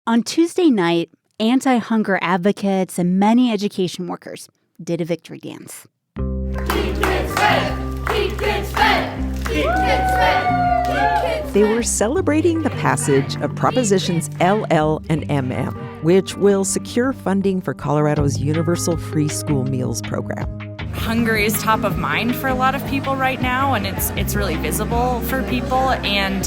On Tuesday night, anti-hunger advocates and many education workers did a victory dance. Keep kids fed! Keep kids fed! Keep kids fed! Keep kids fed! They were celebrating the passage of Propositions LL and MM, which will secure funding for Colorado's Universal Free School Meals program. Hunger is top of mind for a lot of people right now, and it's really visible for people. And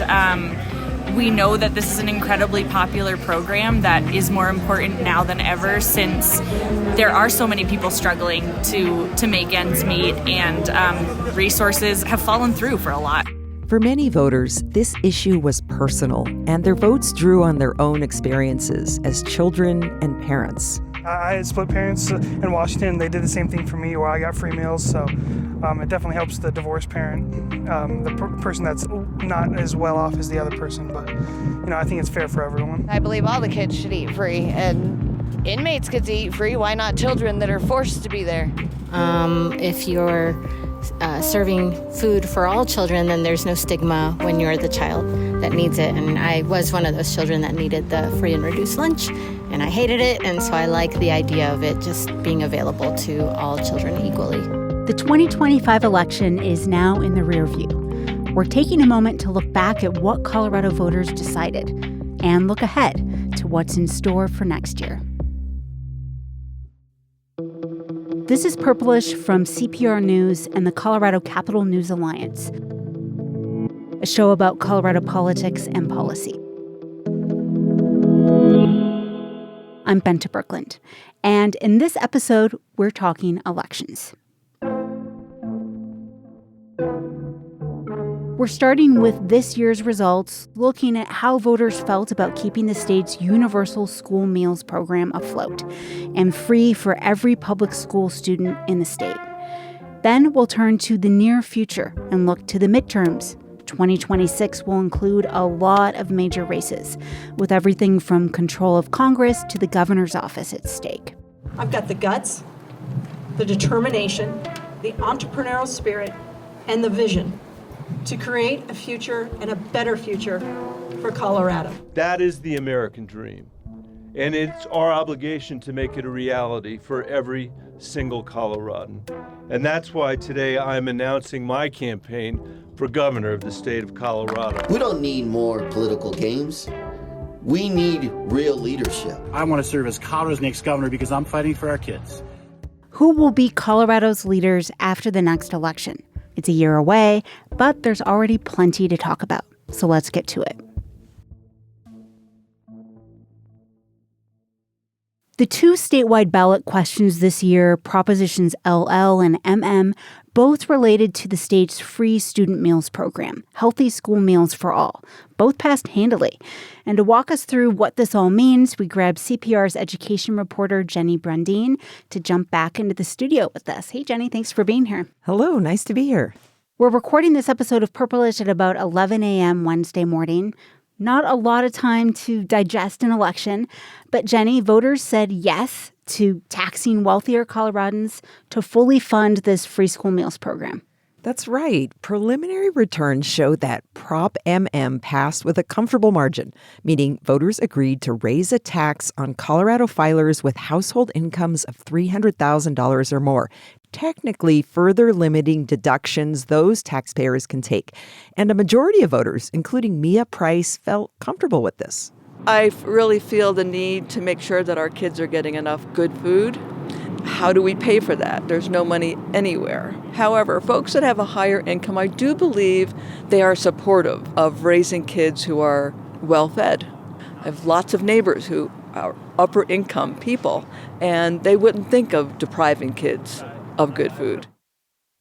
we know that this is an incredibly popular program that is more important now than ever, since there are so many people struggling to make ends meet, and resources have fallen through for a lot. For many voters, this issue was personal, and their votes drew on their own experiences as children and parents. I had split parents in Washington. They did the same thing for me, where I got free meals. So it definitely helps the divorced parent, the person that's not as well off as the other person. But, I think it's fair for everyone. I believe all the kids should eat free, and inmates get to eat free. Why not children that are forced to be there? If you're serving food for all children, then there's no stigma when you're the child that needs it. And I was one of those children that needed the free and reduced lunch, and I hated it. And so I like the idea of it just being available to all children equally. The 2025 election is now in the rear view. We're taking a moment to look back at what Colorado voters decided and look ahead to what's in store for next year. This is Purplish from CPR News and the Colorado Capital News Alliance, a show about Colorado politics and policy. I'm Benta Birkeland, and in this episode, we're talking elections. We're starting with this year's results, looking at how voters felt about keeping the state's universal school meals program afloat and free for every public school student in the state. Then we'll turn to the near future and look to the midterms. 2026 will include a lot of major races, with everything from control of Congress to the governor's office at stake. I've got the guts, the determination, the entrepreneurial spirit, and the vision to create a future and a better future for Colorado. That is the American dream, and it's our obligation to make it a reality for every single Coloradan. And that's why today I'm announcing my campaign for governor of the state of Colorado. We don't need more political games. We need real leadership. I want to serve as Colorado's next governor because I'm fighting for our kids. Who will be Colorado's leaders after the next election? It's a year away, but there's already plenty to talk about. So let's get to it. The two statewide ballot questions this year, Propositions LL and MM, both related to the state's free student meals program, Healthy School Meals for All. Both passed handily. And to walk us through what this all means, we grabbed CPR's education reporter, Jenny Brundine, to jump back into the studio with us. Hey, Jenny, thanks for being here. Hello, nice to be here. We're recording this episode of Purplish at about 11 a.m. Wednesday morning. Not a lot of time to digest an election, but Jenny, voters said yes to taxing wealthier Coloradans to fully fund this free school meals program. That's right. Preliminary returns show that Prop MM passed with a comfortable margin, meaning voters agreed to raise a tax on Colorado filers with household incomes of $300,000 or more, technically further limiting deductions those taxpayers can take. And a majority of voters, including Mia Price, felt comfortable with this. I really feel the need to make sure that our kids are getting enough good food. How do we pay for that? There's no money anywhere. However, folks that have a higher income, I do believe they are supportive of raising kids who are well-fed. I have lots of neighbors who are upper income people, and they wouldn't think of depriving kids of good food.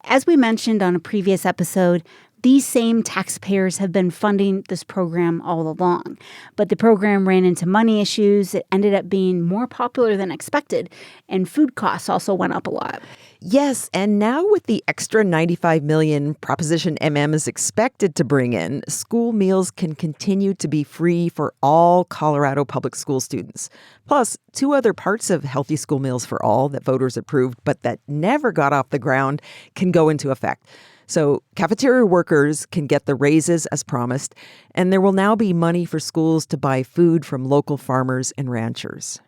As we mentioned on a previous episode, these same taxpayers have been funding this program all along. But the program ran into money issues. It ended up being more popular than expected, and food costs also went up a lot. Yes, and now with the extra $95 million Proposition MM is expected to bring in, school meals can continue to be free for all Colorado public school students. Plus, two other parts of Healthy School Meals for All that voters approved but that never got off the ground can go into effect. So cafeteria workers can get the raises as promised, and there will now be money for schools to buy food from local farmers and ranchers.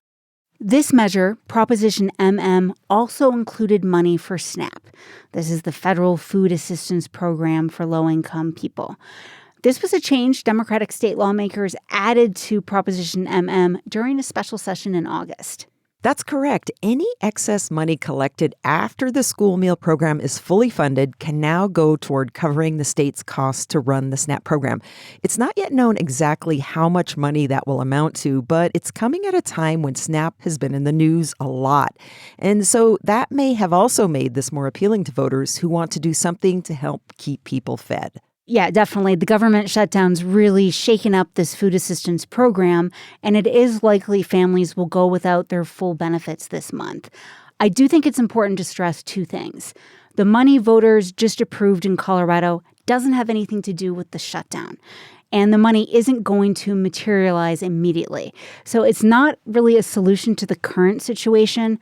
This measure, Proposition MM, also included money for SNAP. This is the Federal Food Assistance Program for low-income people. This was a change Democratic state lawmakers added to Proposition MM during a special session in August. That's correct. Any excess money collected after the school meal program is fully funded can now go toward covering the state's costs to run the SNAP program. It's not yet known exactly how much money that will amount to, but it's coming at a time when SNAP has been in the news a lot. And so that may have also made this more appealing to voters who want to do something to help keep people fed. Yeah, definitely. The government shutdown's really shaken up this food assistance program, and it is likely families will go without their full benefits this month. I do think it's important to stress two things. The money voters just approved in Colorado doesn't have anything to do with the shutdown, and the money isn't going to materialize immediately. So it's not really a solution to the current situation.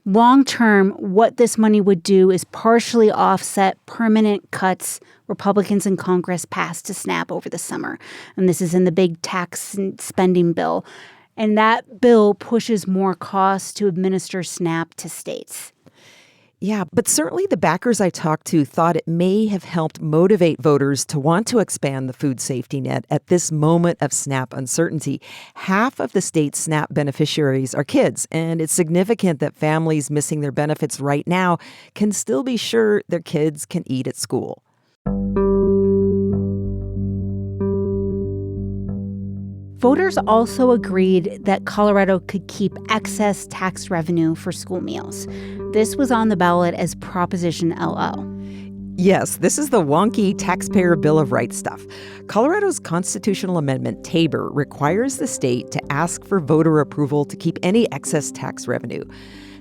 Long term, what this money would do is partially offset permanent cuts Republicans in Congress passed to SNAP over the summer. And this is in the big tax and spending bill. And that bill pushes more costs to administer SNAP to states. Yeah, but certainly the backers I talked to thought it may have helped motivate voters to want to expand the food safety net at this moment of SNAP uncertainty. Half of the state's SNAP beneficiaries are kids, and it's significant that families missing their benefits right now can still be sure their kids can eat at school. Voters also agreed that Colorado could keep excess tax revenue for school meals. This was on the ballot as Proposition LO. Yes, this is the wonky Taxpayer Bill of Rights stuff. Colorado's constitutional amendment, Tabor, requires the state to ask for voter approval to keep any excess tax revenue.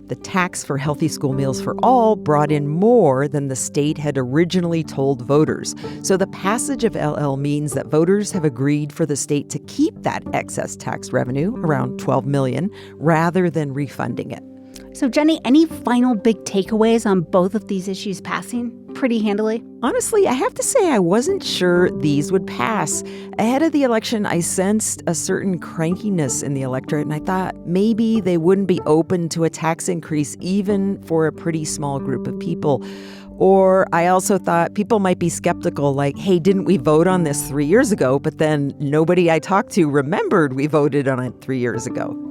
The tax for healthy school meals for all brought in more than the state had originally told voters. So the passage of LL means that voters have agreed for the state to keep that excess tax revenue, around $12 million, rather than refunding it. So, Jenny, any final big takeaways on both of these issues passing pretty handily? Honestly, I have to say I wasn't sure these would pass. Ahead of the election, I sensed a certain crankiness in the electorate, and I thought maybe they wouldn't be open to a tax increase even for a pretty small group of people. Or I also thought people might be skeptical, like, hey, didn't we vote on this 3 years ago? But then nobody I talked to remembered we voted on it 3 years ago.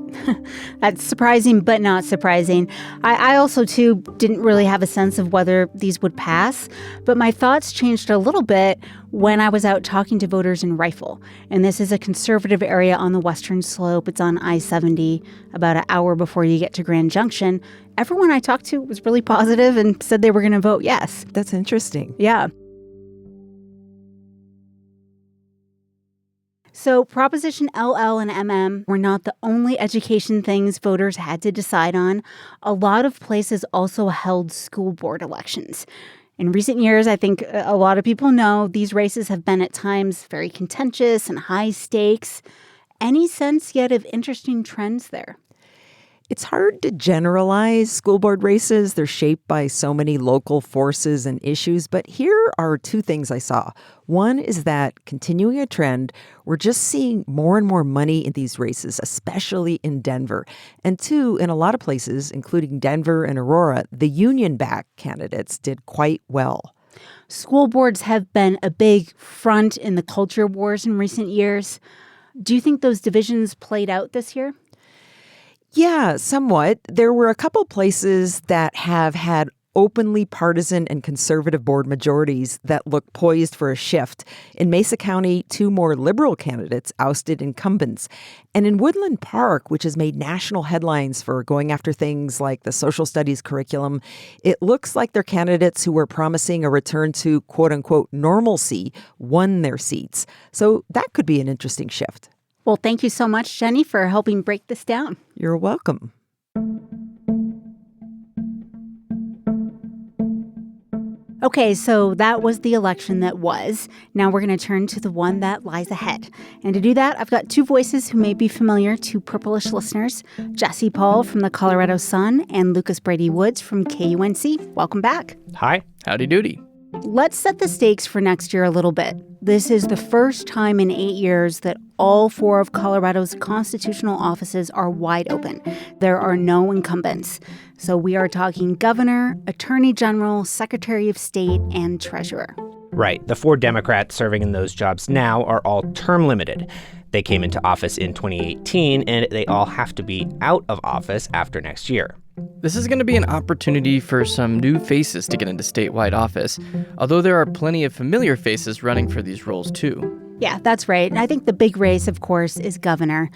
That's surprising, but not surprising. I also, too, didn't really have a sense of whether these would pass, but my thoughts changed a little bit when I was out talking to voters in Rifle. And this is a conservative area on the western slope. It's on I-70, about an hour before you get to Grand Junction. Everyone I talked to was really positive and said they were going to vote yes. That's interesting. Yeah. So Proposition LL and MM were not the only education things voters had to decide on. A lot of places also held school board elections. In recent years, I think a lot of people know these races have been at times very contentious and high stakes. Any sense yet of interesting trends there? It's hard to generalize school board races. They're shaped by so many local forces and issues. But here are two things I saw. One is that, continuing a trend, we're just seeing more and more money in these races, especially in Denver. And two, in a lot of places, including Denver and Aurora, the union-backed candidates did quite well. School boards have been a big front in the culture wars in recent years. Do you think those divisions played out this year? Yeah, somewhat. There were a couple places that have had openly partisan and conservative board majorities that look poised for a shift. In Mesa County, two more liberal candidates ousted incumbents. And in Woodland Park, which has made national headlines for going after things like the social studies curriculum, it looks like their candidates who were promising a return to quote-unquote normalcy won their seats. So that could be an interesting shift. Well, thank you so much, Jenny, for helping break this down. You're welcome. Okay, so that was the election that was. Now we're going to turn to the one that lies ahead. And to do that, I've got two voices who may be familiar to Purplish listeners, Jesse Paul from the Colorado Sun and Lucas Brady Woods from KUNC. Welcome back. Hi, howdy doody. Let's set the stakes for next year a little bit. This is the first time in 8 years that all 4 of Colorado's constitutional offices are wide open. There are no incumbents. So we are talking governor, attorney general, secretary of state, and treasurer. Right. The 4 Democrats serving in those jobs now are all term limited. They came into office in 2018, and they all have to be out of office after next year. This is going to be an opportunity for some new faces to get into statewide office, although there are plenty of familiar faces running for these roles, too. Yeah, that's right. And I think the big race, of course, is governor.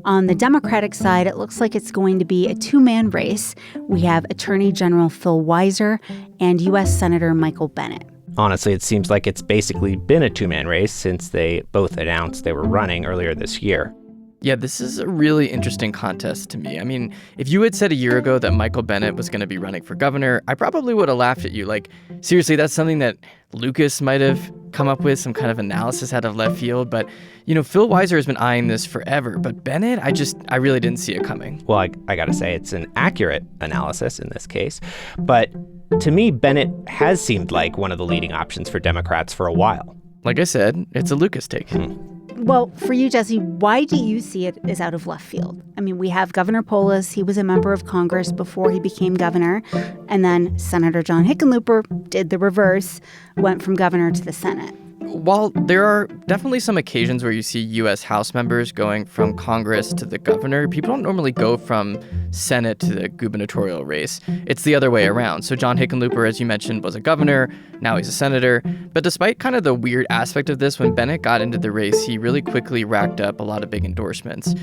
On the Democratic side, it looks like it's going to be a 2-man race. We have Attorney General Phil Weiser and U.S. Senator Michael Bennet. Honestly, it seems like it's basically been a 2-man race since they both announced they were running earlier this year. Yeah, this is a really interesting contest to me. I mean, if you had said a year ago that Michael Bennet was going to be running for governor, I probably would have laughed at you. Like, seriously, that's something that Lucas might have come up with, some kind of analysis out of left field. But, you know, Phil Weiser has been eyeing this forever. But Bennet, I really didn't see it coming. Well, I got to say, it's an accurate analysis in this case. But to me, Bennet has seemed like one of the leading options for Democrats for a while. Like I said, it's a Lucas take. Well, for you, Jesse, why do you see it as out of left field? I mean, we have Governor Polis. He was a member of Congress before he became governor. And then Senator John Hickenlooper did the reverse, went from governor to the Senate. While there are definitely some occasions where you see U.S. House members going from Congress to the governor, people don't normally go from Senate to the gubernatorial race. It's the other way around. So John Hickenlooper, as you mentioned, was a governor. Now he's a senator. But despite kind of the weird aspect of this, when Bennet got into the race, he really quickly racked up a lot of big endorsements.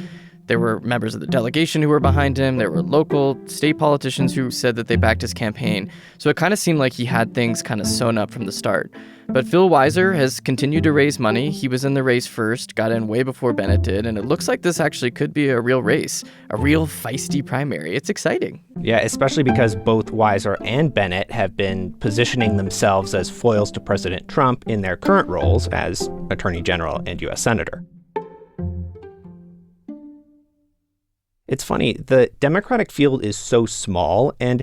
There were members of the delegation who were behind him. There were local state politicians who said that they backed his campaign. So it kind of seemed like he had things kind of sewn up from the start. But Phil Weiser has continued to raise money. He was in the race first, got in way before Bennet did, and it looks like this actually could be a real race, a real feisty primary. It's exciting. Yeah, especially because both Weiser and Bennet have been positioning themselves as foils to President Trump in their current roles as Attorney General and U.S. Senator. It's funny, the Democratic field is so small, and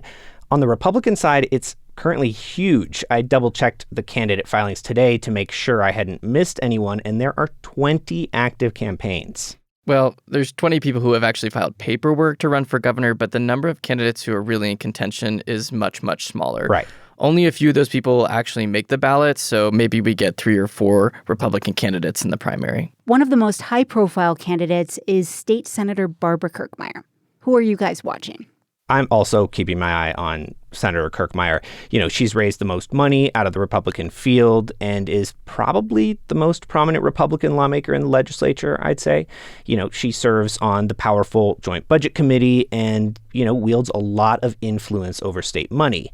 on the Republican side, it's currently huge. I double-checked the candidate filings today to make sure I hadn't missed anyone, and there are 20 active campaigns. Well, there's 20 people who have actually filed paperwork to run for governor, but the number of candidates who are really in contention is much, much smaller. Right. Only a few of those people actually make the ballot, so maybe we get 3 or 4 Republican candidates in the primary. One of the most high-profile candidates is State Senator Barbara Kirkmeyer. Who are you guys watching? I'm also keeping my eye on Senator Kirkmeyer. You know, she's raised the most money out of the Republican field and is probably the most prominent Republican lawmaker in the legislature, I'd say. You know, she serves on the powerful Joint Budget Committee and, you know, wields a lot of influence over state money.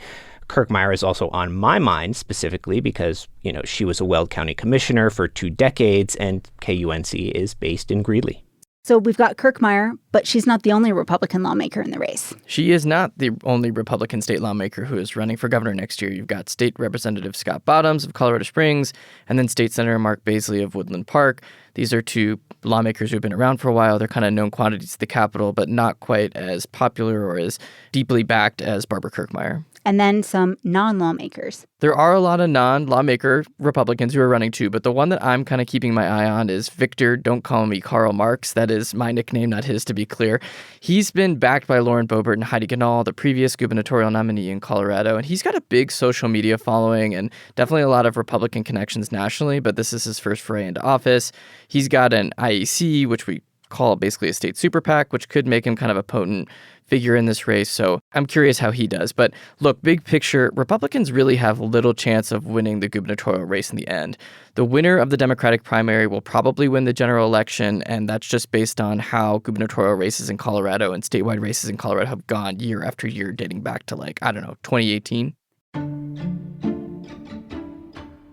Kirkmeyer is also on my mind specifically because, you know, she was a Weld County commissioner for 2 decades and KUNC is based in Greeley. So we've got Kirkmeyer, but she's not the only Republican lawmaker in the race. She is not the only Republican state lawmaker who is running for governor next year. You've got State Representative Scott Bottoms of Colorado Springs and then State Senator Mark Baisley of Woodland Park. These are 2 lawmakers who've been around for a while. They're kind of known quantities at the Capitol, but not quite as popular or as deeply backed as Barbara Kirkmeyer. And then some non-lawmakers. There are a lot of non-lawmaker Republicans who are running too, but the one that I'm kind of keeping my eye on is Victor, don't call me Karl Marx. That is my nickname, not his, to be clear. He's been backed by Lauren Boebert and Heidi Ganahl, the previous gubernatorial nominee in Colorado, and he's got a big social media following and definitely a lot of Republican connections nationally, but this is his first foray into office. He's got an IEC, which we call basically a state super PAC, which could make him kind of a potent figure in this race. So I'm curious how he does. But look, big picture, Republicans really have little chance of winning the gubernatorial race in the end. The winner of the Democratic primary will probably win the general election, and that's just based on how gubernatorial races in Colorado and statewide races in Colorado have gone year after year, dating back to 2018.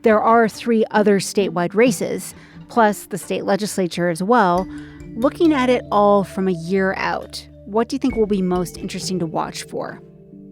There are 3 other statewide races, plus the state legislature as well. Looking at it all from a year out, what do you think will be most interesting to watch for?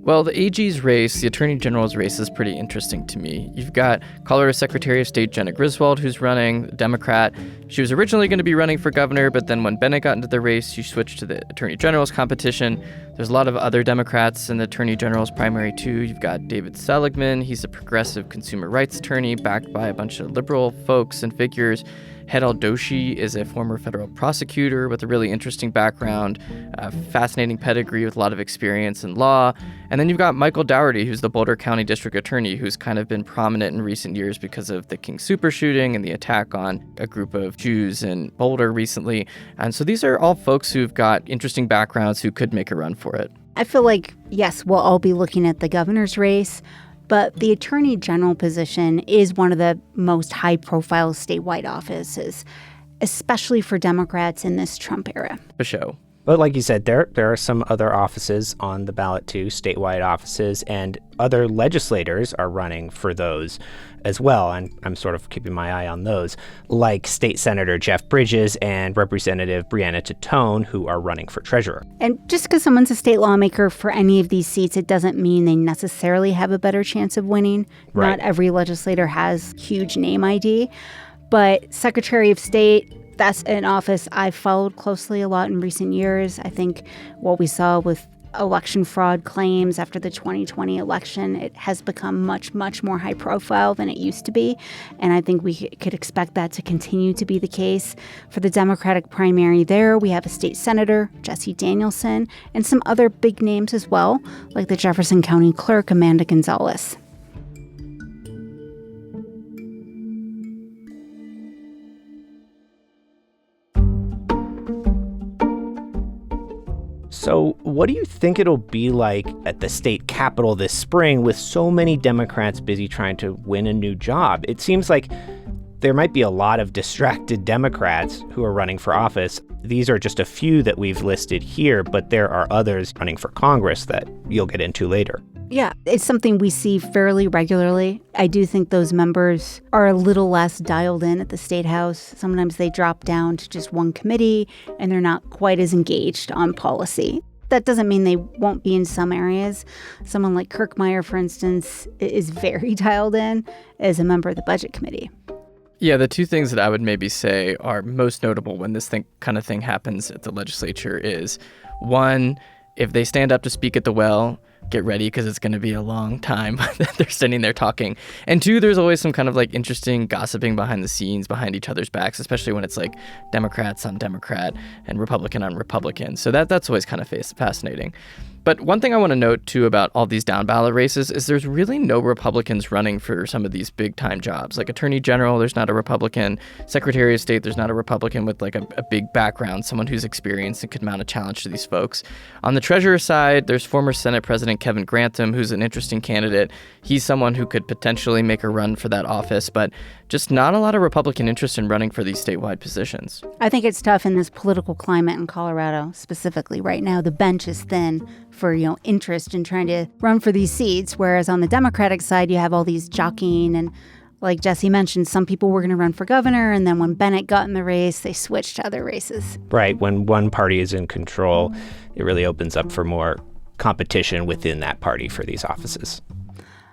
Well, the AG's race, the Attorney General's race, is pretty interesting to me. You've got Colorado Secretary of State Jenna Griswold, who's running, a Democrat. She was originally going to be running for governor, but then when Bennett got into the race, she switched to the Attorney General's competition. There's a lot of other Democrats in the Attorney General's primary, too. You've got David Seligman. He's a progressive consumer rights attorney backed by a bunch of liberal folks and figures. Hedal Doshi is a former federal prosecutor with a really interesting background, a fascinating pedigree with a lot of experience in law. And then you've got Michael Dougherty, who's the Boulder County District Attorney, who's kind of been prominent in recent years because of the King Super shooting and the attack on a group of Jews in Boulder recently. And so these are all folks who've got interesting backgrounds who could make a run for it. I feel like, yes, we'll all be looking at the governor's race, but the Attorney General position is one of the most high-profile statewide offices, especially for Democrats in this Trump era. For sure. But like you said, there are some other offices on the ballot too, statewide offices, and other legislators are running for those as well. And I'm sort of keeping my eye on those, like State Senator Jeff Bridges and Representative Breanna Titone, who are running for treasurer. And just because someone's a state lawmaker for any of these seats, it doesn't mean they necessarily have a better chance of winning. Right. Not every legislator has huge name ID. But Secretary of State, that's an office I've followed closely a lot in recent years. I think what we saw with election fraud claims after the 2020 election, it has become much, much more high profile than it used to be. And I think we could expect that to continue to be the case. For the Democratic primary there, we have a state senator, Jesse Danielson, and some other big names as well, like the Jefferson County Clerk, Amanda Gonzalez. So what do you think it'll be like at the state capitol this spring with so many Democrats busy trying to win a new job? It seems like there might be a lot of distracted Democrats who are running for office. These are just a few that we've listed here, but there are others running for Congress that you'll get into later. Yeah, it's something we see fairly regularly. I do think those members are a little less dialed in at the State House. Sometimes they drop down to just one committee and they're not quite as engaged on policy. That doesn't mean they won't be in some areas. Someone like Kirkmeyer, for instance, is very dialed in as a member of the Budget Committee. Yeah, the two things that I would maybe say are most notable when this kind of thing happens at the legislature is, one, if they stand up to speak at the well, get ready because it's going to be a long time that they're standing there talking. And two, there's always some kind of like interesting gossiping behind the scenes, behind each other's backs, especially when it's like Democrats on Democrat and Republican on Republican. So that's always kind of fascinating. But one thing I want to note, too, about all these down-ballot races is there's really no Republicans running for some of these big-time jobs. Like Attorney General, there's not a Republican. Secretary of State, there's not a Republican with like a big background, someone who's experienced and could mount a challenge to these folks. On the Treasurer side, there's former Senate President Kevin Grantham, who's an interesting candidate. He's someone who could potentially make a run for that office, but just not a lot of Republican interest in running for these statewide positions. I think it's tough in this political climate in Colorado specifically. Right now, the bench is thin for, interest in trying to run for these seats, whereas on the Democratic side, you have all these jockeying, and like Jesse mentioned, some people were going to run for governor, and then when Bennett got in the race, they switched to other races. Right. When one party is in control, it really opens up for more competition within that party for these offices.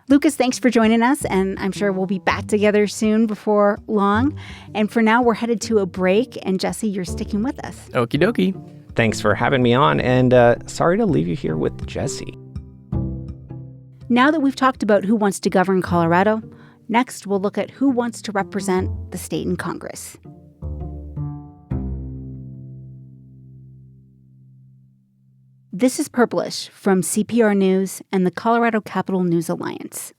Lucas, thanks for joining us, and I'm sure we'll be back together soon before long. And for now, we're headed to a break, and Jesse, you're sticking with us. Okie dokie. Thanks for having me on, and sorry to leave you here with Jesse. Now that we've talked about who wants to govern Colorado, next we'll look at who wants to represent the state in Congress. This is Purplish from CPR News and the Colorado Capital News Alliance.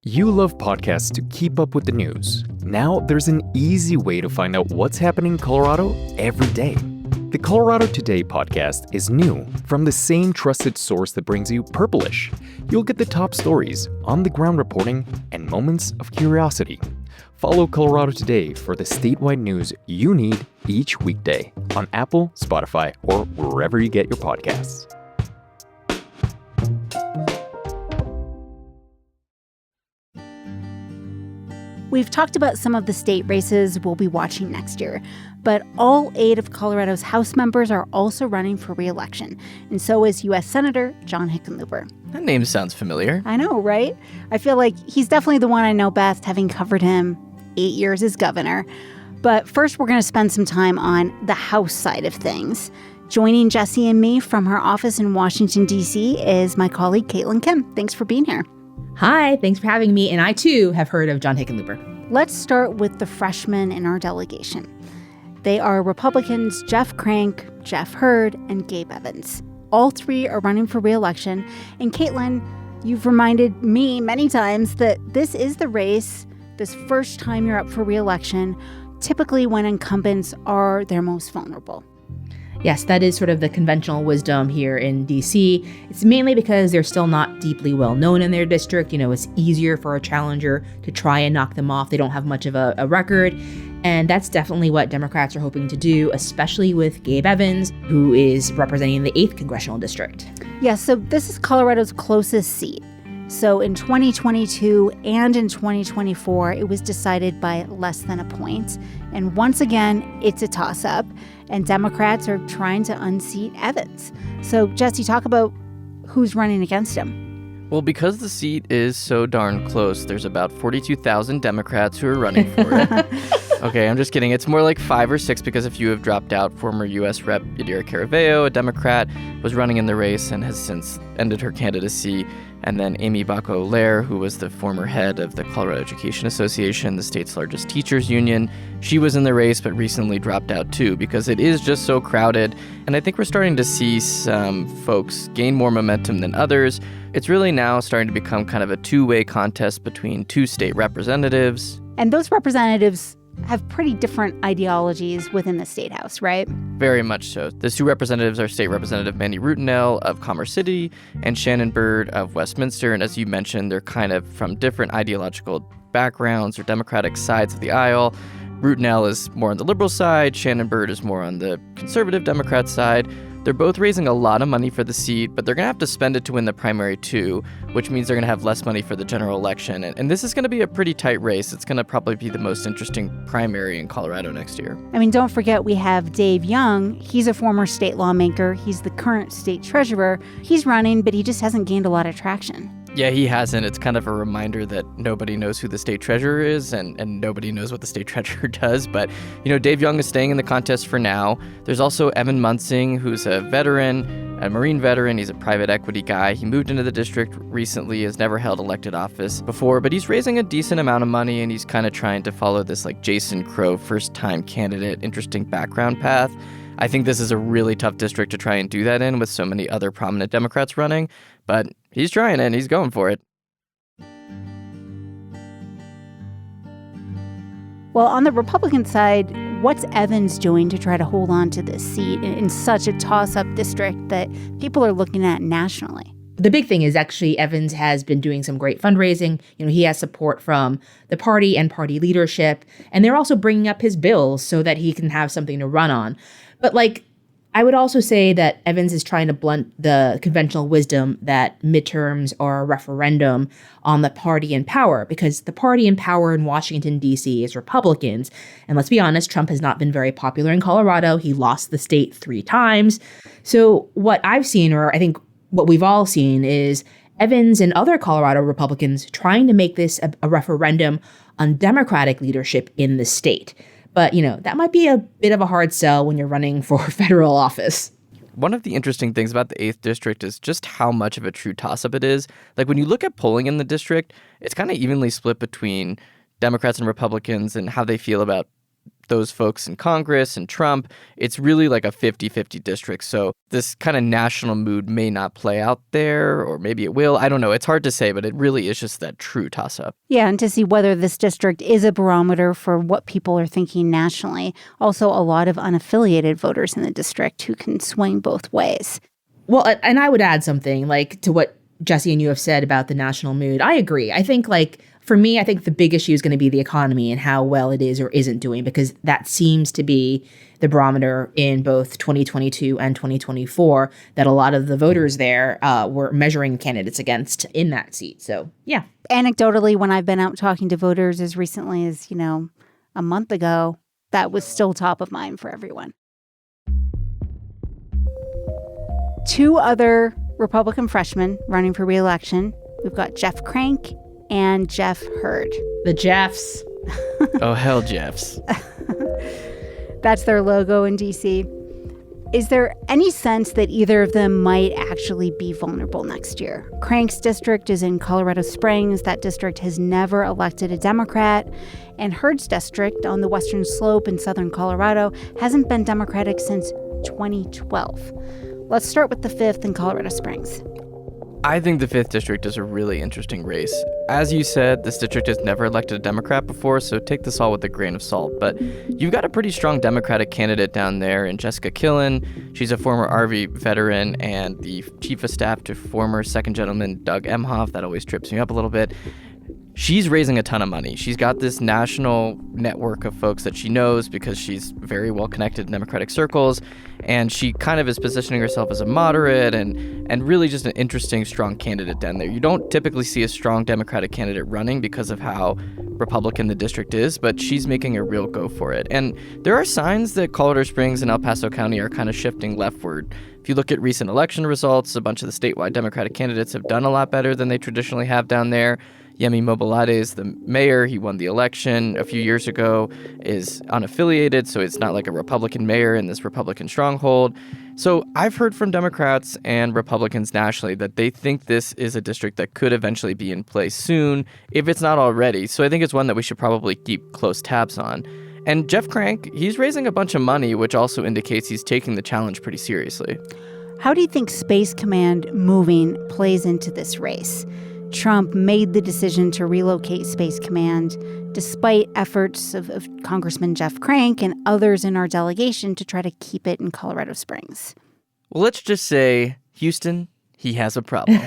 You love podcasts to keep up with the news. Now there's an easy way to find out what's happening in Colorado every day. The Colorado Today podcast is new from the same trusted source that brings you Purplish. You'll get the top stories, on-the-ground reporting, and moments of curiosity. Follow Colorado Today for the statewide news you need each weekday on Apple, Spotify, or wherever you get your podcasts. We've talked about some of the state races we'll be watching next year, but all 8 of Colorado's House members are also running for re-election, and so is U.S. Senator John Hickenlooper. That name sounds familiar. I know, right? I feel like he's definitely the one I know best, having covered him 8 years as governor. But first, we're going to spend some time on the House side of things. Joining Jesse and me from her office in Washington, D.C. is my colleague, Caitlin Kim. Thanks for being here. Hi, thanks for having me. And I, too, have heard of John Hickenlooper. Let's start with the freshmen in our delegation. They are Republicans Jeff Crank, Jeff Hurd, and Gabe Evans. All 3 are running for re-election. And Caitlin, you've reminded me many times that this is the race, this first time you're up for re-election, typically when incumbents are their most vulnerable. Yes, that is sort of the conventional wisdom here in D.C. It's mainly because they're still not deeply well known in their district. It's easier for a challenger to try and knock them off. They don't have much of a record. And that's definitely what Democrats are hoping to do, especially with Gabe Evans, who is representing the 8th congressional district. Yeah, so this is Colorado's closest seat. So in 2022 and in 2024, it was decided by less than a point. And once again, it's a toss-up, and Democrats are trying to unseat Evans. So, Jesse, talk about who's running against him. Well, because the seat is so darn close, there's about 42,000 Democrats who are running for it. Okay, I'm just kidding. It's more like 5 or 6 because a few have dropped out. Former U.S. Rep. Yadira Caraveo, a Democrat, was running in the race and has since ended her candidacy. And then Amy Bacco-Lair, who was the former head of the Colorado Education Association, the state's largest teachers union, she was in the race but recently dropped out too because it is just so crowded. And I think we're starting to see some folks gain more momentum than others. It's really now starting to become kind of a two-way contest between 2 state representatives. And those representatives have pretty different ideologies within the State House, right? Very much so. The 2 representatives are State Representative Manny Rutinel of Commerce City and Shannon Byrd of Westminster. And as you mentioned, they're kind of from different ideological backgrounds or Democratic sides of the aisle. Rutinel is more on the liberal side. Shannon Byrd is more on the conservative Democrat side. They're both raising a lot of money for the seat, but they're going to have to spend it to win the primary too, which means they're going to have less money for the general election. And this is going to be a pretty tight race. It's going to probably be the most interesting primary in Colorado next year. I mean, don't forget we have Dave Young. He's a former state lawmaker. He's the current state treasurer. He's running, but he just hasn't gained a lot of traction. Yeah, he hasn't. It's kind of a reminder that nobody knows who the state treasurer is and nobody knows what the state treasurer does. But, Dave Young is staying in the contest for now. There's also Evan Munsing, who's a veteran, a Marine veteran. He's a private equity guy. He moved into the district recently, has never held elected office before, but he's raising a decent amount of money and he's kind of trying to follow this like Jason Crow first-time candidate, interesting background path. I think this is a really tough district to try and do that in with so many other prominent Democrats running, but he's trying it and he's going for it. Well, on the Republican side, what's Evans doing to try to hold on to this seat in such a toss-up district that people are looking at nationally? The big thing is actually Evans has been doing some great fundraising. He has support from the party and party leadership, and they're also bringing up his bills so that he can have something to run on. But I would also say that Evans is trying to blunt the conventional wisdom that midterms are a referendum on the party in power, because the party in power in Washington, D.C. is Republicans. And let's be honest, Trump has not been very popular in Colorado. He lost the state 3 times. So what I've seen, or I think what we've all seen, is Evans and other Colorado Republicans trying to make this a referendum on Democratic leadership in the state. But, that might be a bit of a hard sell when you're running for federal office. One of the interesting things about the 8th district is just how much of a true toss-up it is. Like, when you look at polling in the district, it's kind of evenly split between Democrats and Republicans and how they feel about those folks in Congress and Trump. It's really like a 50-50 district. So this kind of national mood may not play out there, or maybe it will. I don't know. It's hard to say, but it really is just that true toss-up. Yeah, and to see whether this district is a barometer for what people are thinking nationally. Also, a lot of unaffiliated voters in the district who can swing both ways. Well, and I would add something to what Jesse and you have said about the national mood. I agree. I think For me, I think the big issue is going to be the economy and how well it is or isn't doing, because that seems to be the barometer in both 2022 and 2024 that a lot of the voters there were measuring candidates against in that seat. So, yeah. Anecdotally, when I've been out talking to voters as recently as, a month ago, that was still top of mind for everyone. 2 other Republican freshmen running for re-election. We've got Jeff Crank and Jeff Hurd. The Jeffs. Oh, hell, Jeffs. That's their logo in D.C. Is there any sense that either of them might actually be vulnerable next year? Crank's district is in Colorado Springs. That district has never elected a Democrat. And Hurd's district on the western slope in southern Colorado hasn't been Democratic since 2012. Let's start with the 5th in Colorado Springs. I think the 5th district is a really interesting race. As you said, this district has never elected a Democrat before, so take this all with a grain of salt. But you've got a pretty strong Democratic candidate down there in Jessica Killen. She's a former Army veteran and the chief of staff to former second gentleman Doug Emhoff. That always trips me up a little bit. She's raising a ton of money. She's got this national network of folks that she knows because she's very well connected in Democratic circles, and she kind of is positioning herself as a moderate and really just an interesting, strong candidate down there. You don't typically see a strong Democratic candidate running because of how Republican the district is, but she's making a real go for it. And there are signs that Colorado Springs and El Paso County are kind of shifting leftward. If you look at recent election results, a bunch of the statewide Democratic candidates have done a lot better than they traditionally have down there. Yemi Mobolade is the mayor. He won the election a few years ago, is unaffiliated, so it's not like a Republican mayor in this Republican stronghold. So I've heard from Democrats and Republicans nationally that they think this is a district that could eventually be in place soon, if it's not already. So I think it's one that we should probably keep close tabs on. And Jeff Crank, he's raising a bunch of money, which also indicates he's taking the challenge pretty seriously. How do you think Space Command moving plays into this race? Trump made the decision to relocate Space Command despite efforts of Congressman Jeff Crank and others in our delegation to try to keep it in Colorado Springs. Well, let's just say, Houston, he has a problem.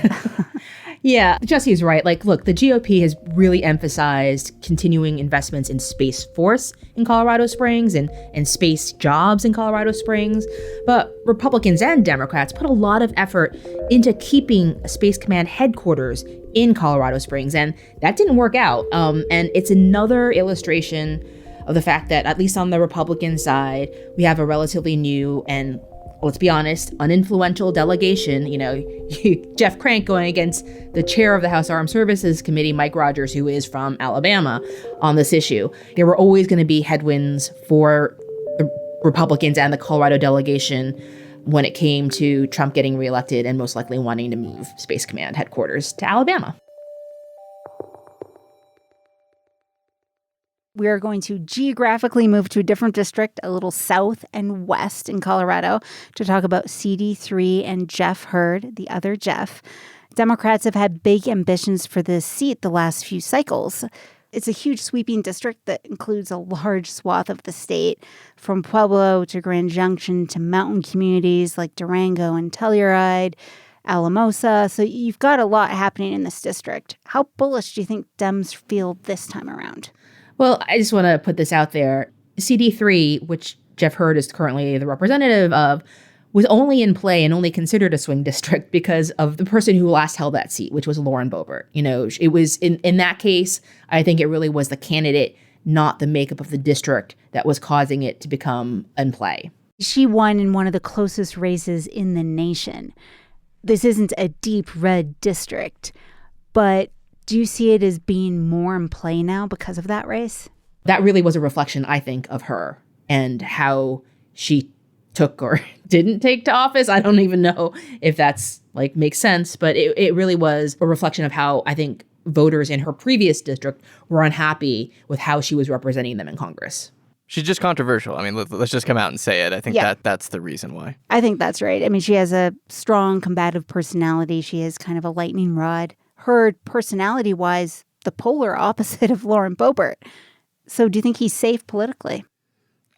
Yeah, Jesse's right. Look, the GOP has really emphasized continuing investments in Space Force in Colorado Springs and space jobs in Colorado Springs. But Republicans and Democrats put a lot of effort into keeping a Space Command headquarters in Colorado Springs, and that didn't work out. And it's another illustration of the fact that, at least on the Republican side, we have a relatively new and, let's be honest, uninfluential delegation. Jeff Crank going against the chair of the House Armed Services Committee, Mike Rogers, who is from Alabama, on this issue. There were always going to be headwinds for the Republicans and the Colorado delegation when it came to Trump getting reelected and most likely wanting to move Space Command headquarters to Alabama. We are going to geographically move to a different district, a little south and west in Colorado, to talk about CD3 and Jeff Hurd, the other Jeff. Democrats have had big ambitions for this seat the last few cycles. It's a huge sweeping district that includes a large swath of the state, from Pueblo to Grand Junction to mountain communities like Durango and Telluride, Alamosa. So you've got a lot happening in this district. How bullish do you think Dems feel this time around? Well, I just want to put this out there. CD3, which Jeff Hurd is currently the representative of, was only in play and only considered a swing district because of the person who last held that seat, which was Lauren Boebert. It was in that case, I think it really was the candidate, not the makeup of the district, that was causing it to become in play. She won in one of the closest races in the nation. This isn't a deep red district, but do you see it as being more in play now because of that race? That really was a reflection, I think, of her and how she took or didn't take to office. I don't even know if that's makes sense, but it really was a reflection of how I think voters in her previous district were unhappy with how she was representing them in Congress. She's just controversial. I mean, let's just come out and say it. I think that's the reason why. I think that's right. I mean, she has a strong combative personality. She has kind of a lightning rod. Her personality-wise, the polar opposite of Lauren Boebert. So do you think he's safe politically?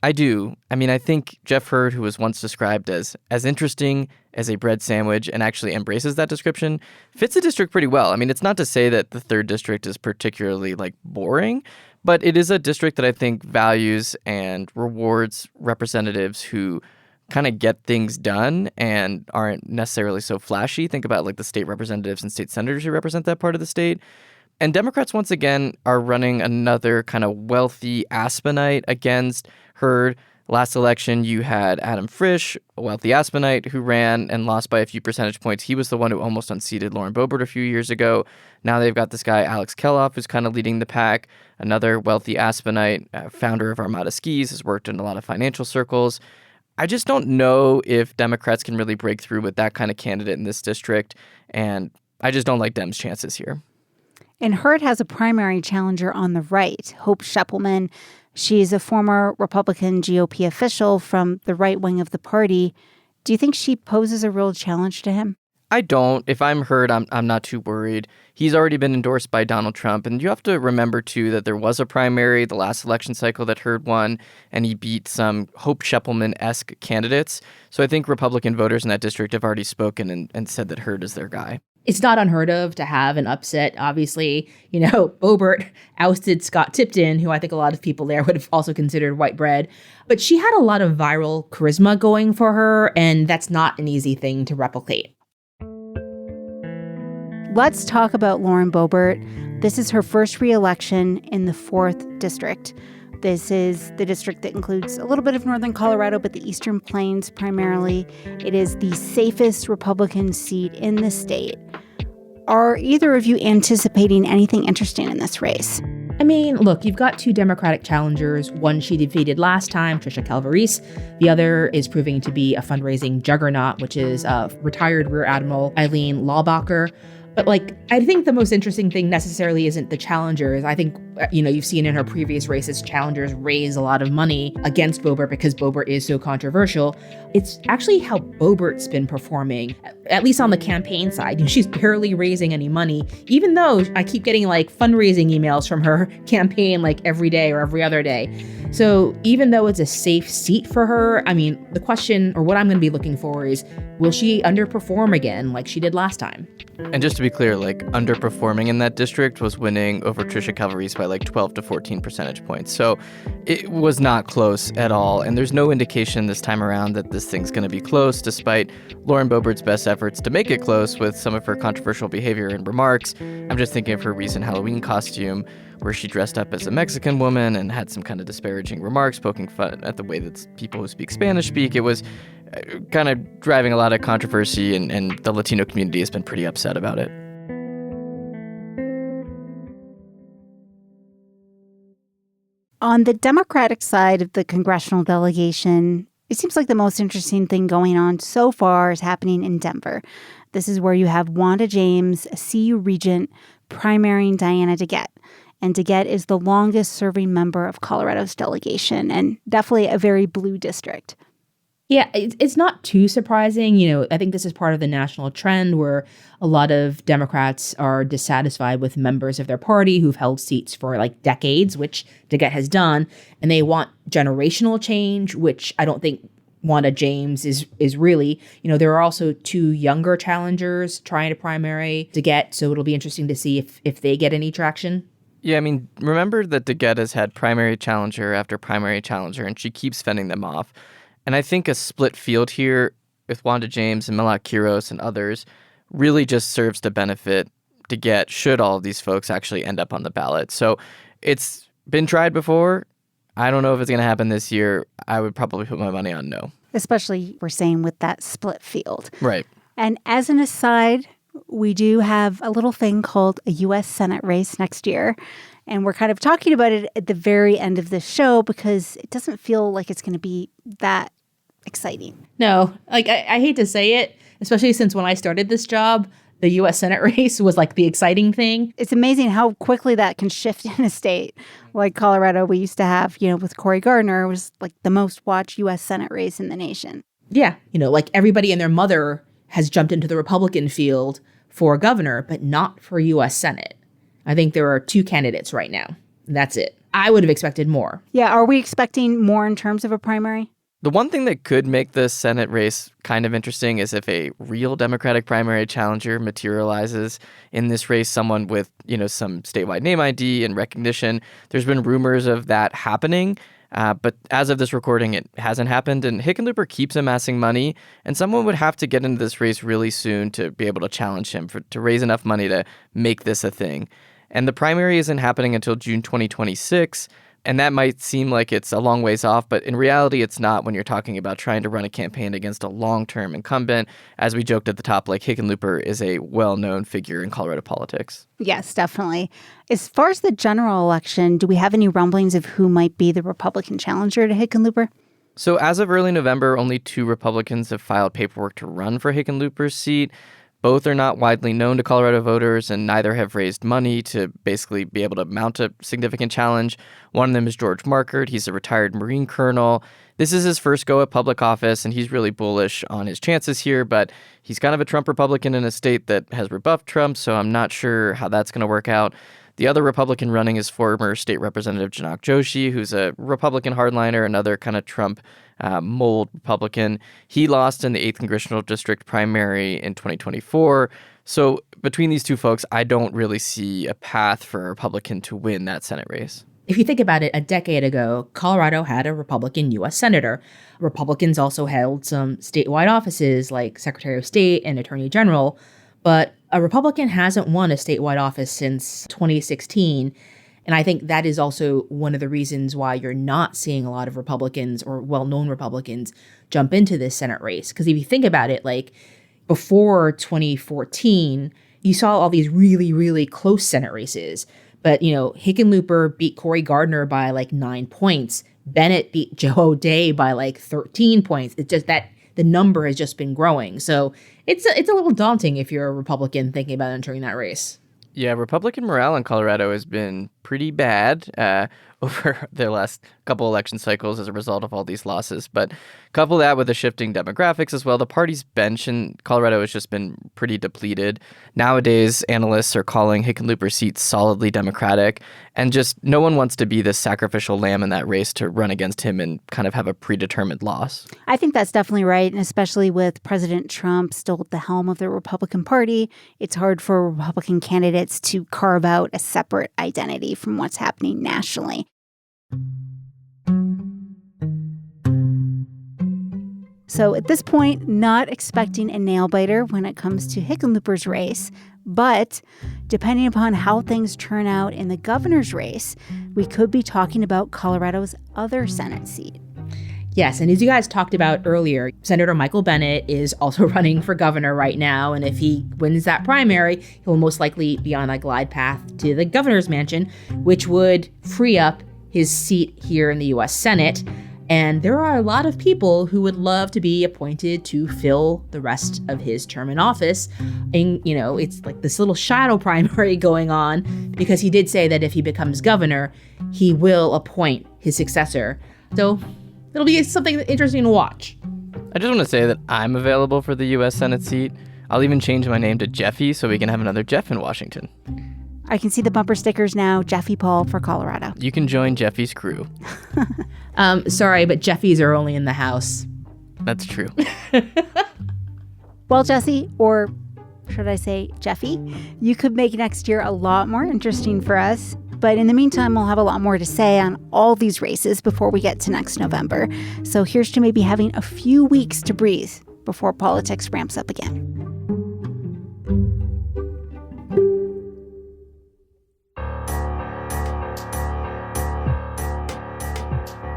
I do. I mean, I think Jeff Hurd, who was once described as interesting as a bread sandwich and actually embraces that description, fits the district pretty well. I mean, it's not to say that the 3rd district is particularly boring, but it is a district that I think values and rewards representatives who kind of get things done and aren't necessarily so flashy. Think about the state representatives and state senators who represent that part of the state. And Democrats, once again, are running another kind of wealthy Aspenite against Hurd. Last election, you had Adam Frisch, a wealthy Aspenite, who ran and lost by a few percentage points. He was the one who almost unseated Lauren Boebert a few years ago. Now they've got this guy, Alex Keloff, who's kind of leading the pack. Another wealthy Aspenite, founder of Armada Skis, has worked in a lot of financial circles. I just don't know if Democrats can really break through with that kind of candidate in this district. And I just don't like Dem's chances here. And Hurd has a primary challenger on the right, Hope Scheppelman. She's a former Republican GOP official from the right wing of the party. Do you think she poses a real challenge to him? I don't. If I'm Hurd, I'm not too worried. He's already been endorsed by Donald Trump. And you have to remember, too, that there was a primary the last election cycle that Hurd won, and he beat some Hope Scheppelman-esque candidates. So I think Republican voters in that district have already spoken and said that Hurd is their guy. It's not unheard of to have an upset. Obviously, Boebert ousted Scott Tipton, who I think a lot of people there would have also considered white bread. But she had a lot of viral charisma going for her, and that's not an easy thing to replicate. Let's talk about Lauren Boebert. This is her first re-election in the 4th district. This is the district that includes a little bit of northern Colorado, but the Eastern Plains primarily. It is the safest Republican seat in the state. Are either of you anticipating anything interesting in this race? I mean, look, you've got 2 Democratic challengers. One she defeated last time, Tricia Calvarese. The other is proving to be a fundraising juggernaut, which is retired Rear Admiral Eileen Laubacher. But I think the most interesting thing necessarily isn't the challengers. I think, you've seen in her previous races, challengers raise a lot of money against Boebert because Boebert is so controversial. It's actually how Boebert's been performing, at least on the campaign side. She's barely raising any money, even though I keep getting fundraising emails from her campaign every day or every other day. So even though it's a safe seat for her, I mean, the question, or what I'm going to be looking for is, will she underperform again like she did last time? And just to be clear, underperforming in that district was winning over Tricia Calvarese by 12 to 14 percentage points. So it was not close at all. And there's no indication this time around that this thing's going to be close, despite Lauren Boebert's best efforts to make it close with some of her controversial behavior and remarks. I'm just thinking of her recent Halloween costume, where she dressed up as a Mexican woman and had some kind of disparaging remarks, poking fun at the way that people who speak Spanish speak. It was kind of driving a lot of controversy, and the Latino community has been pretty upset about it. On the Democratic side of the congressional delegation, it seems like the most interesting thing going on so far is happening in Denver. This is where you have Wanda James, a CU regent, primarying Diana DeGette. And DeGette is the longest-serving member of Colorado's delegation, and definitely a very blue district. Yeah, it's not too surprising. I think this is part of the national trend where a lot of Democrats are dissatisfied with members of their party who've held seats for decades, which DeGette has done, and they want generational change, which I don't think Wanda James is really. There are also 2 younger challengers trying to primary DeGette, so it'll be interesting to see if they get any traction. Yeah, I mean, remember that DeGette has had primary challenger after primary challenger, and she keeps fending them off. And I think a split field here with Wanda James and Milot Quiros and others really just serves to benefit DeGette should all of these folks actually end up on the ballot. So it's been tried before. I don't know if it's going to happen this year. I would probably put my money on no. Especially, we're saying, with that split field. Right. And as an aside, we do have a little thing called a U.S. Senate race next year. And we're kind of talking about it at the very end of the show because it doesn't feel like it's going to be that exciting. No, I hate to say it, especially since when I started this job, the U.S. Senate race was the exciting thing. It's amazing how quickly that can shift in a state like Colorado. We used to have, with Cory Gardner, it was the most watched U.S. Senate race in the nation. Yeah, everybody and their mother has jumped into the Republican field for governor, but not for U.S. Senate. I think there are 2 candidates right now. And that's it. I would have expected more. Yeah, are we expecting more in terms of a primary? The one thing that could make the Senate race kind of interesting is if a real Democratic primary challenger materializes in this race, someone with, some statewide name ID and recognition. There's been rumors of that happening, but as of this recording, it hasn't happened. And Hickenlooper keeps amassing money, and someone would have to get into this race really soon to be able to challenge him, to raise enough money to make this a thing. And the primary isn't happening until June 2026. And that might seem like it's a long ways off, but in reality, it's not when you're talking about trying to run a campaign against a long-term incumbent. As we joked at the top, Hickenlooper is a well-known figure in Colorado politics. Yes, definitely. As far as the general election, do we have any rumblings of who might be the Republican challenger to Hickenlooper? So as of early November, only 2 Republicans have filed paperwork to run for Hickenlooper's seat. Both are not widely known to Colorado voters, and neither have raised money to basically be able to mount a significant challenge. One of them is George Markert. He's a retired Marine colonel. This is his first go at public office, and he's really bullish on his chances here, but he's kind of a Trump Republican in a state that has rebuffed Trump, so I'm not sure how that's going to work out. The other Republican running is former State Representative Janak Joshi, who's a Republican hardliner, another kind of Trump mold Republican. He lost in the 8th Congressional District primary in 2024. So between these two folks, I don't really see a path for a Republican to win that Senate race. If you think about it, a decade ago, Colorado had a Republican U.S. Senator. Republicans also held some statewide offices like Secretary of State and Attorney General. But a Republican hasn't won a statewide office since 2016. And I think that is also one of the reasons why you're not seeing a lot of Republicans or well-known Republicans jump into this Senate race. Because if you think about it, before 2014, you saw all these really, really close Senate races. But, Hickenlooper beat Cory Gardner by 9 points. Bennett beat Joe O'Dea by 13 points. It's just that the number has just been growing. So it's a little daunting if you're a Republican thinking about entering that race. Yeah, Republican morale in Colorado has been pretty bad over the last couple election cycles as a result of all these losses. But couple that with the shifting demographics as well, the party's bench in Colorado has just been pretty depleted. Nowadays, analysts are calling Hickenlooper's seat solidly Democratic, and just no one wants to be the sacrificial lamb in that race to run against him and kind of have a predetermined loss. I think that's definitely right, and especially with President Trump still at the helm of the Republican Party, it's hard for Republican candidates to carve out a separate identity from what's happening nationally. So at this point, not expecting a nail-biter when it comes to Hickenlooper's race, but depending upon how things turn out in the governor's race, we could be talking about Colorado's other Senate seat. Yes, and as you guys talked about earlier, Senator Michael Bennet is also running for governor right now, and if he wins that primary, he'll most likely be on a glide path to the governor's mansion, which would free up his seat here in the U.S. Senate. And there are a lot of people who would love to be appointed to fill the rest of his term in office. And, it's like this little shadow primary going on because he did say that if he becomes governor, he will appoint his successor. So it'll be something interesting to watch. I just want to say that I'm available for the U.S. Senate seat. I'll even change my name to Jeffy so we can have another Jeff in Washington. I can see the bumper stickers now, Jeffy Paul for Colorado. You can join Jeffy's crew. Sorry, but Jeffys are only in the house. That's true. Well, Jesse, or should I say Jeffy, you could make next year a lot more interesting for us. But in the meantime, we'll have a lot more to say on all these races before we get to next November. So here's to maybe having a few weeks to breathe before politics ramps up again.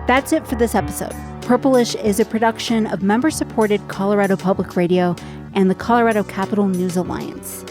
That's it for this episode. Purplish is a production of member-supported Colorado Public Radio and the Colorado Capital News Alliance.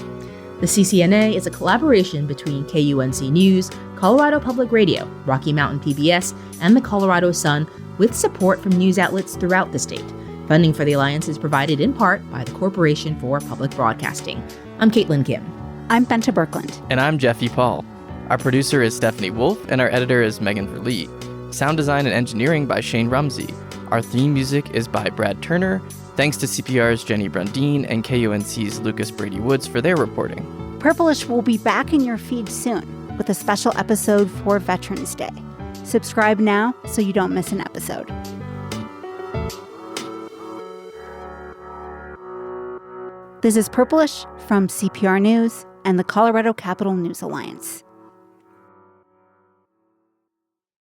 The CCNA is a collaboration between KUNC News, Colorado Public Radio, Rocky Mountain PBS, and the Colorado Sun, with support from news outlets throughout the state. Funding for the Alliance is provided in part by the Corporation for Public Broadcasting. I'm Caitlin Kim. I'm Benta Birkland. And I'm Jeffy Paul. Our producer is Stephanie Wolf, and our editor is Megan Verlee. Sound design and engineering by Shane Rumsey. Our theme music is by Brad Turner. Thanks to CPR's Jenny Brundine and KUNC's Lucas Brady Woods for their reporting. Purplish will be back in your feed soon with a special episode for Veterans Day. Subscribe now so you don't miss an episode. This is Purplish from CPR News and the Colorado Capital News Alliance.